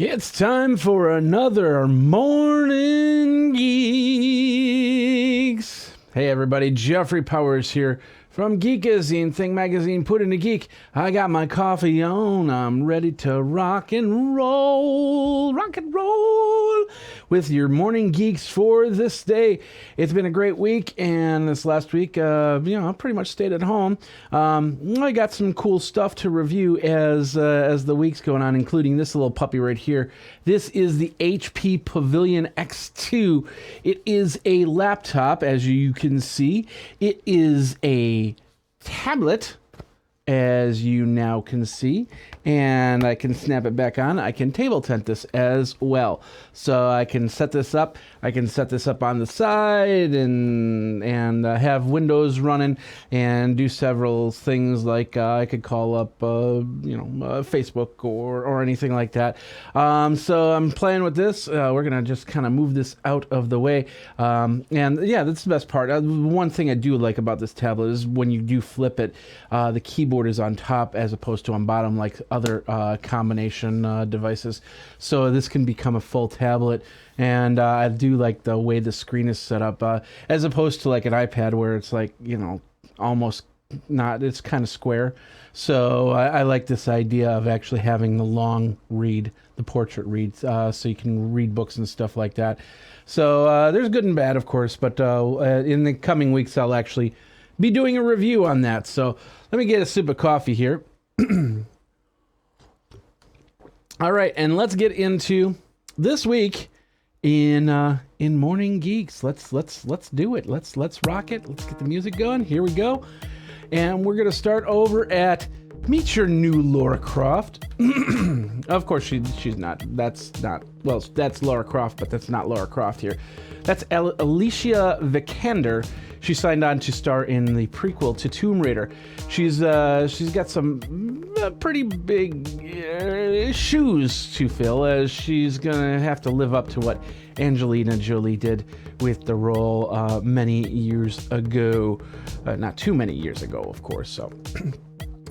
It's time for another Morning Geeks. Hey everybody, Jeffrey Powers here from Geekazine, Thing Magazine, Put in a Geek. I got my coffee on, I'm ready to rock and roll with your morning geeks for this day. It's been a great week, and this last week, I pretty much stayed at home. I got some cool stuff to review as the week's going on, including this little puppy right here. This is the HP Pavilion X2. It is a laptop, as you can see. It is a tablet, as you now can see, and I can snap it back on. I can table tent this as well, so I can set this up. I can set this up on the side and have Windows running and do several things like I could call up Facebook or anything like that. So I'm playing with this. We're gonna just kind of move this out of the way, and yeah, that's the best part. One thing I do like about this tablet is when you do flip it, the keyboard is on top as opposed to on bottom like other combination devices. So this can become a full tablet, and I do like the way the screen is set up, as opposed to like an iPad where it's like, almost not, it's kind of square. So I like this idea of actually having the long read, the portrait read, so you can read books and stuff like that. So there's good and bad, of course, but in the coming weeks I'll actually be doing a review on that. So let me get a sip of coffee here. All right, and let's get into this week in Morning Geeks. Let's do it. Let's rock it. Let's get the music going. Here we go. And we're gonna start over at Meet Your New Lara Croft. Of course, she's not. That's Lara Croft, but that's not Lara Croft here. That's Alicia Vikander. She signed on to star in the prequel to Tomb Raider. She's got some pretty big shoes to fill, as she's gonna have to live up to what Angelina Jolie did with the role many years ago. Not too many years ago, of course. So.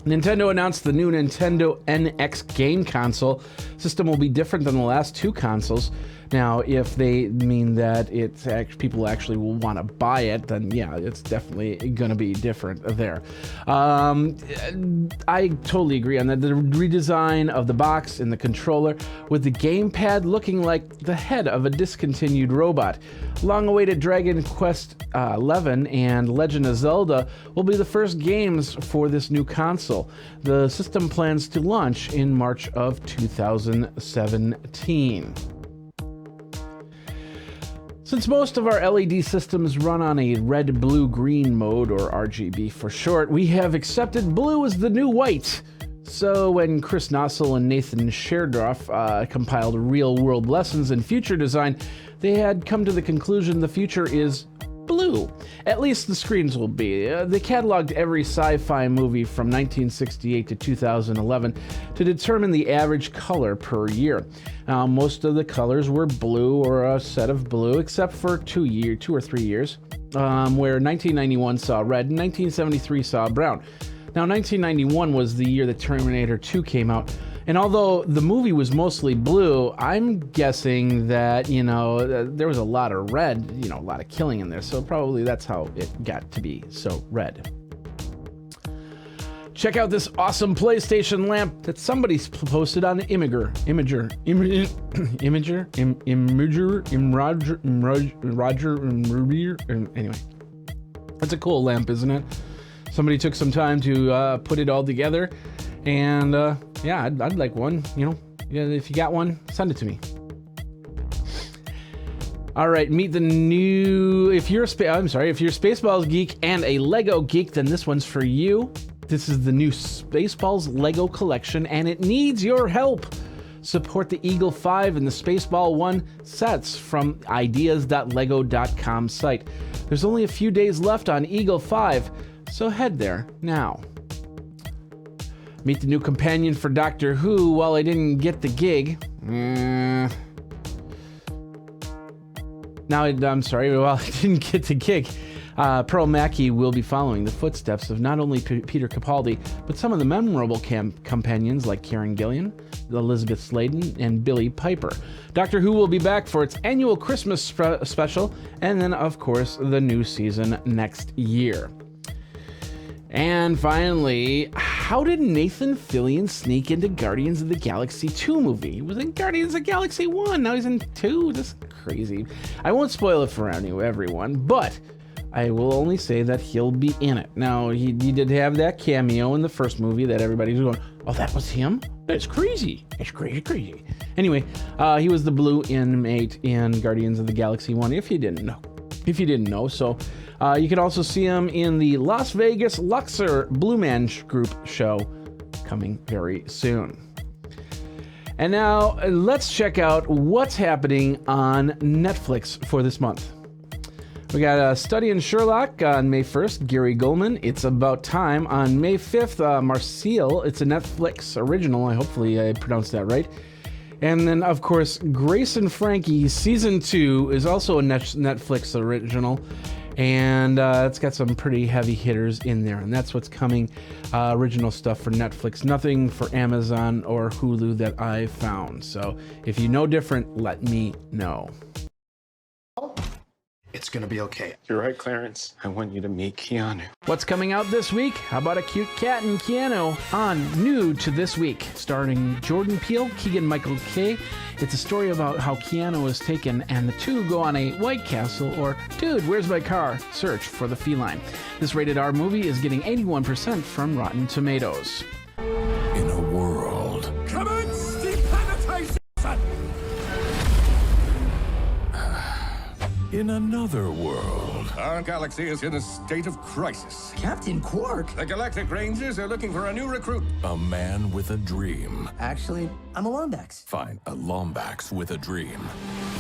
Nintendo announced the new Nintendo NX game console. System will be different than the last two consoles. Now, if they mean that people actually will want to buy it, then yeah, it's definitely going to be different there. I totally agree on that. The redesign of the box and the controller, with the gamepad looking like the head of a discontinued robot. Long-awaited Dragon Quest XI and Legend of Zelda will be the first games for this new console. The system plans to launch in March of 2017. Since most of our LED systems run on a red, blue, green mode, or RGB for short, we have accepted blue as the new white. So when Chris Nossel and Nathan Sherdorf compiled real-world lessons in future design, they had come to the conclusion the future is blue. At least the screens will be. They cataloged every sci-fi movie from 1968 to 2011 to determine the average color per year. Most of the colors were blue or a set of blue, except for 2 or 3 years, where 1991 saw red and 1973 saw brown. Now, 1991 was the year that Terminator 2 came out, and although the movie was mostly blue, I'm guessing that, there was a lot of red, a lot of killing in there, so probably that's how it got to be so red. Check out this awesome PlayStation lamp that somebody's posted on Imager. Anyway, that's a cool lamp, isn't it? Somebody took some time to put it all together, and yeah, I'd like one. If you got one, send it to me. All right, meet the new. If you're a Spaceballs geek and a Lego geek, then this one's for you. This is the new Spaceballs LEGO collection, and it needs your help. Support the Eagle 5 and the Spaceball 1 sets from ideas.lego.com site. There's only a few days left on Eagle 5, so head there now. Meet the new companion for Doctor Who. While I didn't get the gig, well, I didn't get the gig. Pearl Mackie will be following the footsteps of not only Peter Capaldi, but some of the memorable companions like Karen Gillan, Elizabeth Sladen, and Billie Piper. Doctor Who will be back for its annual Christmas special, and then, of course, the new season next year. And finally, how did Nathan Fillion sneak into Guardians of the Galaxy 2 movie? He was in Guardians of the Galaxy 1, now he's in 2. This is crazy. I won't spoil it for everyone, but I will only say that he'll be in it. Now, he did have that cameo in the first movie that everybody's going, oh, that was him? That's crazy. That's crazy. Anyway, he was the blue inmate in Guardians of the Galaxy 1, if you didn't know. So you can also see him in the Las Vegas Luxor Blue Man Group show coming very soon. And now let's check out what's happening on Netflix for this month. We got a Study in Sherlock on May 1st, Gary Goldman. It's About Time on May 5th, Marseille. It's a Netflix original. Hopefully I pronounced that right. And then, of course, Grace and Frankie Season 2 is also a Netflix original. And it's got some pretty heavy hitters in there. And that's what's coming, original stuff for Netflix. Nothing for Amazon or Hulu that I found. So if you know different, let me know. It's gonna be okay. You're right, Clarence. I want you to meet Keanu. What's coming out this week? How about a cute cat and Keanu on New to This Week, starring Jordan Peele, Keegan-Michael Kay. It's a story about how Keanu is taken and the two go on a White Castle or Dude, Where's My Car? Search for the feline. This rated R movie is getting 81% from Rotten Tomatoes. In a world. Commence depenetration! In another world. Our galaxy is in a state of crisis. Captain Quark? The Galactic Rangers are looking for a new recruit. A man with a dream. Actually, I'm a Lombax. Fine, a Lombax with a dream.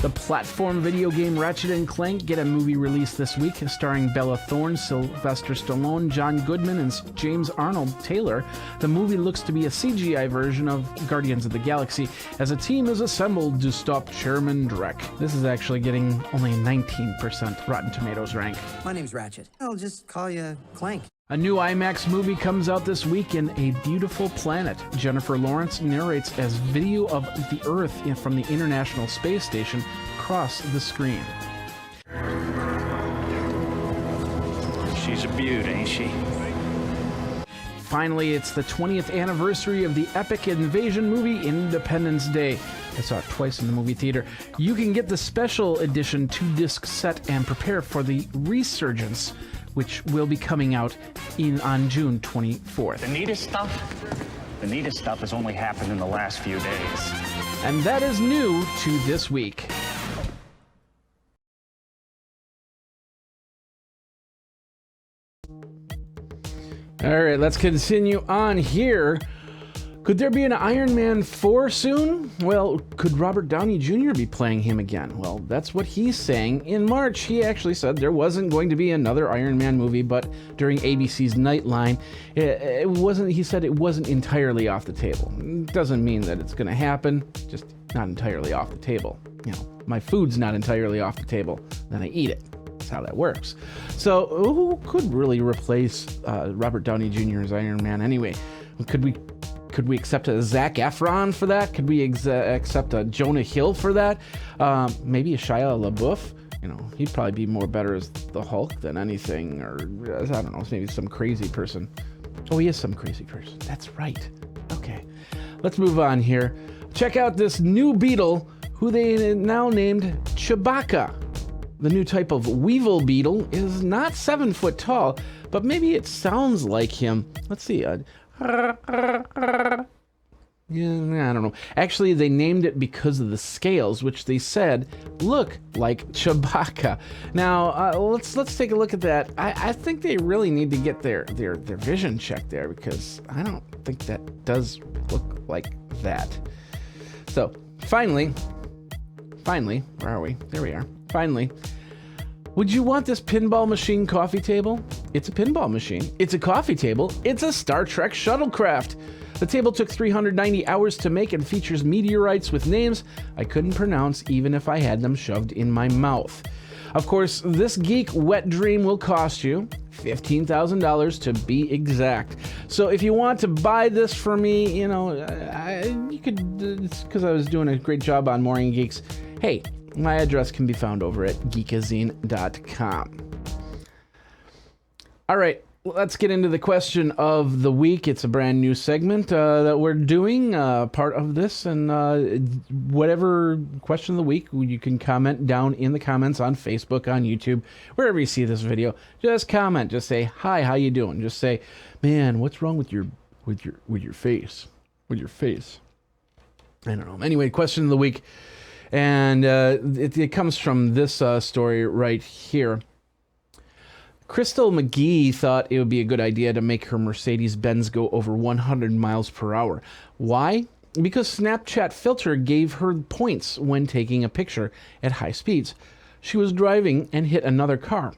The platform video game Ratchet Clank get a movie release this week, starring Bella Thorne, Sylvester Stallone, John Goodman, and James Arnold Taylor. The movie looks to be a CGI version of Guardians of the Galaxy, as a team is assembled to stop Chairman Drek. This is actually getting only 19% Rotten Tomatoes rank. My name's Ratchet. I'll just call you Clank. A new IMAX movie comes out this week in A Beautiful Planet. Jennifer Lawrence narrates as video of the Earth from the International Space Station across the screen. She's a beaut, ain't she? Finally, it's the 20th anniversary of the epic invasion movie Independence Day. I saw it twice in the movie theater. You can get the special edition 2-disc set and prepare for the resurgence, which will be coming out on June 24th. The neatest stuff has only happened in the last few days. And that is new to this week. All right, let's continue on here. Could there be an Iron Man 4 soon? Well, could Robert Downey Jr. be playing him again? Well, that's what he's saying. In March, he actually said there wasn't going to be another Iron Man movie, but during ABC's Nightline, it wasn't. He said it wasn't entirely off the table. Doesn't mean that it's going to happen, just not entirely off the table. You know, my food's not entirely off the table, then I eat it. That's how that works. So, who could really replace Robert Downey Jr. as Iron Man anyway? Could we accept a Zac Efron for that? Could we accept a Jonah Hill for that? Maybe a Shia LaBeouf? You know, he'd probably be more better as the Hulk than anything, or I don't know, maybe some crazy person. Oh, he is some crazy person. That's right. Okay, let's move on here. Check out this new Beetle, who they now named Chewbacca. The new type of Weevel beetle is not 7 foot tall, but maybe it sounds like him. Let's see. Yeah, I don't know. Actually, they named it because of the scales, which they said look like Chewbacca. Now, let's take a look at that. I think they really need to get their vision checked there, because I don't think that does look like that. So, finally, where are we? There we are. Finally, would you want this pinball machine coffee table? It's a pinball machine. It's a coffee table. It's a Star Trek shuttlecraft. The table took 390 hours to make and features meteorites with names I couldn't pronounce even if I had them shoved in my mouth. Of course, this Geek wet dream will cost you $15,000 to be exact. So if you want to buy this for me, you know, you could, it's because I was doing a great job on Morning Geeks. Hey, my address can be found over at Geekazine.com. All right, let's get into the question of the week. It's a brand new segment that we're doing, part of this, and whatever question of the week, you can comment down in the comments on Facebook, on YouTube, wherever you see this video. Just comment. Just say, "Hi, how you doing?" Just say, "Man, what's wrong with your face? With your face?" I don't know. Anyway, question of the week, and it comes from this story right here. Crystal McGee thought it would be a good idea to make her Mercedes-Benz go over 100 miles per hour. Why? Because Snapchat filter gave her points when taking a picture at high speeds. She was driving and hit another car.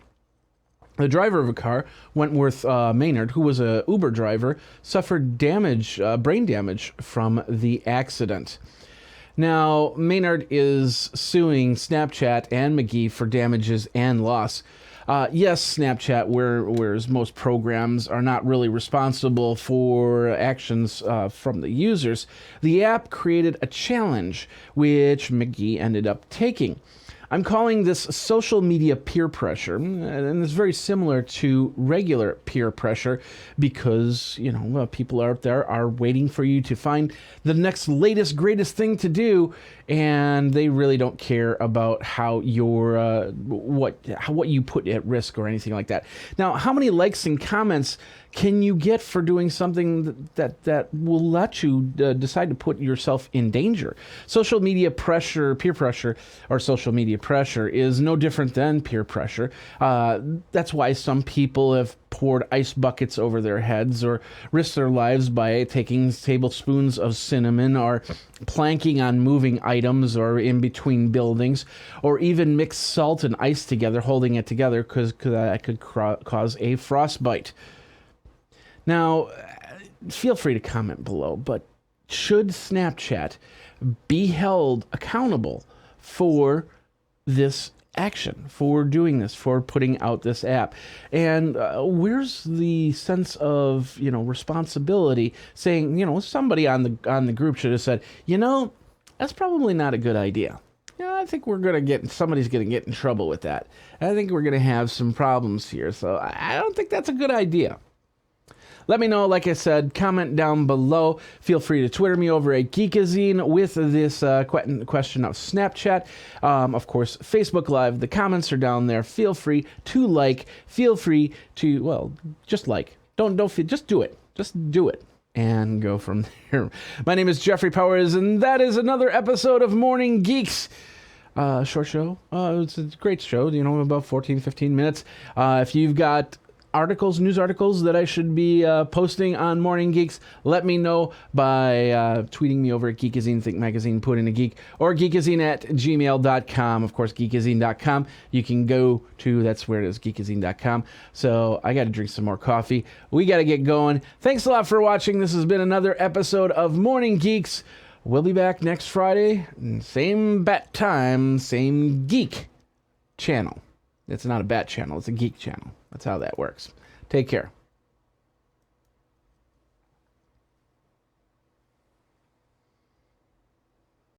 The driver of a car, Wentworth Maynard, who was a Uber driver, suffered damage, brain damage from the accident. Now, Maynard is suing Snapchat and McGee for damages and loss. Yes, Snapchat, whereas most programs are not really responsible for actions from the users, the app created a challenge, which McGee ended up taking. I'm calling this social media peer pressure, and it's very similar to regular peer pressure because, you know, people out there are waiting for you to find the next latest, greatest thing to do, and they really don't care about how your what you put at risk or anything like that. Now, how many likes and comments can you get for doing something that will let you decide to put yourself in danger? Social media pressure, peer pressure, or social media pressure is no different than peer pressure. That's why some people have poured ice buckets over their heads or risked their lives by taking tablespoons of cinnamon or planking on moving items or in between buildings, or even mixed salt and ice together, holding it together because that could cause a frostbite. Now, feel free to comment below, but should Snapchat be held accountable for this action, for doing this, for putting out this app? And where's the sense of, you know, responsibility, saying, you know, somebody on the group should have said, you know, that's probably not a good idea. Yeah, I think somebody's going to get in trouble with that. I think we're going to have some problems here. So I don't think that's a good idea. Let me know, like I said, comment down below. Feel free to Twitter me over at Geekazine with this question of Snapchat. Of course, Facebook Live, the comments are down there. Feel free to like. Feel free to, well, just like. Just do it. Just do it. And go from there. My name is Jeffrey Powers, and that is another episode of Morning Geeks. Short show. It's a great show, you know, about 14, 15 minutes. If you've got news articles that I should be posting on Morning Geeks, let me know by tweeting me over at Geekazine, Think Magazine, Put in a Geek, or Geekazine at gmail.com. Of course, Geekazine.com. You can go to, that's where it is, Geekazine.com. So I got to drink some more coffee. We got to get going. Thanks a lot for watching. This has been another episode of Morning Geeks. We'll be back next Friday. Same bat time, same geek channel. It's not a bat channel. It's a geek channel. That's how that works. Take care.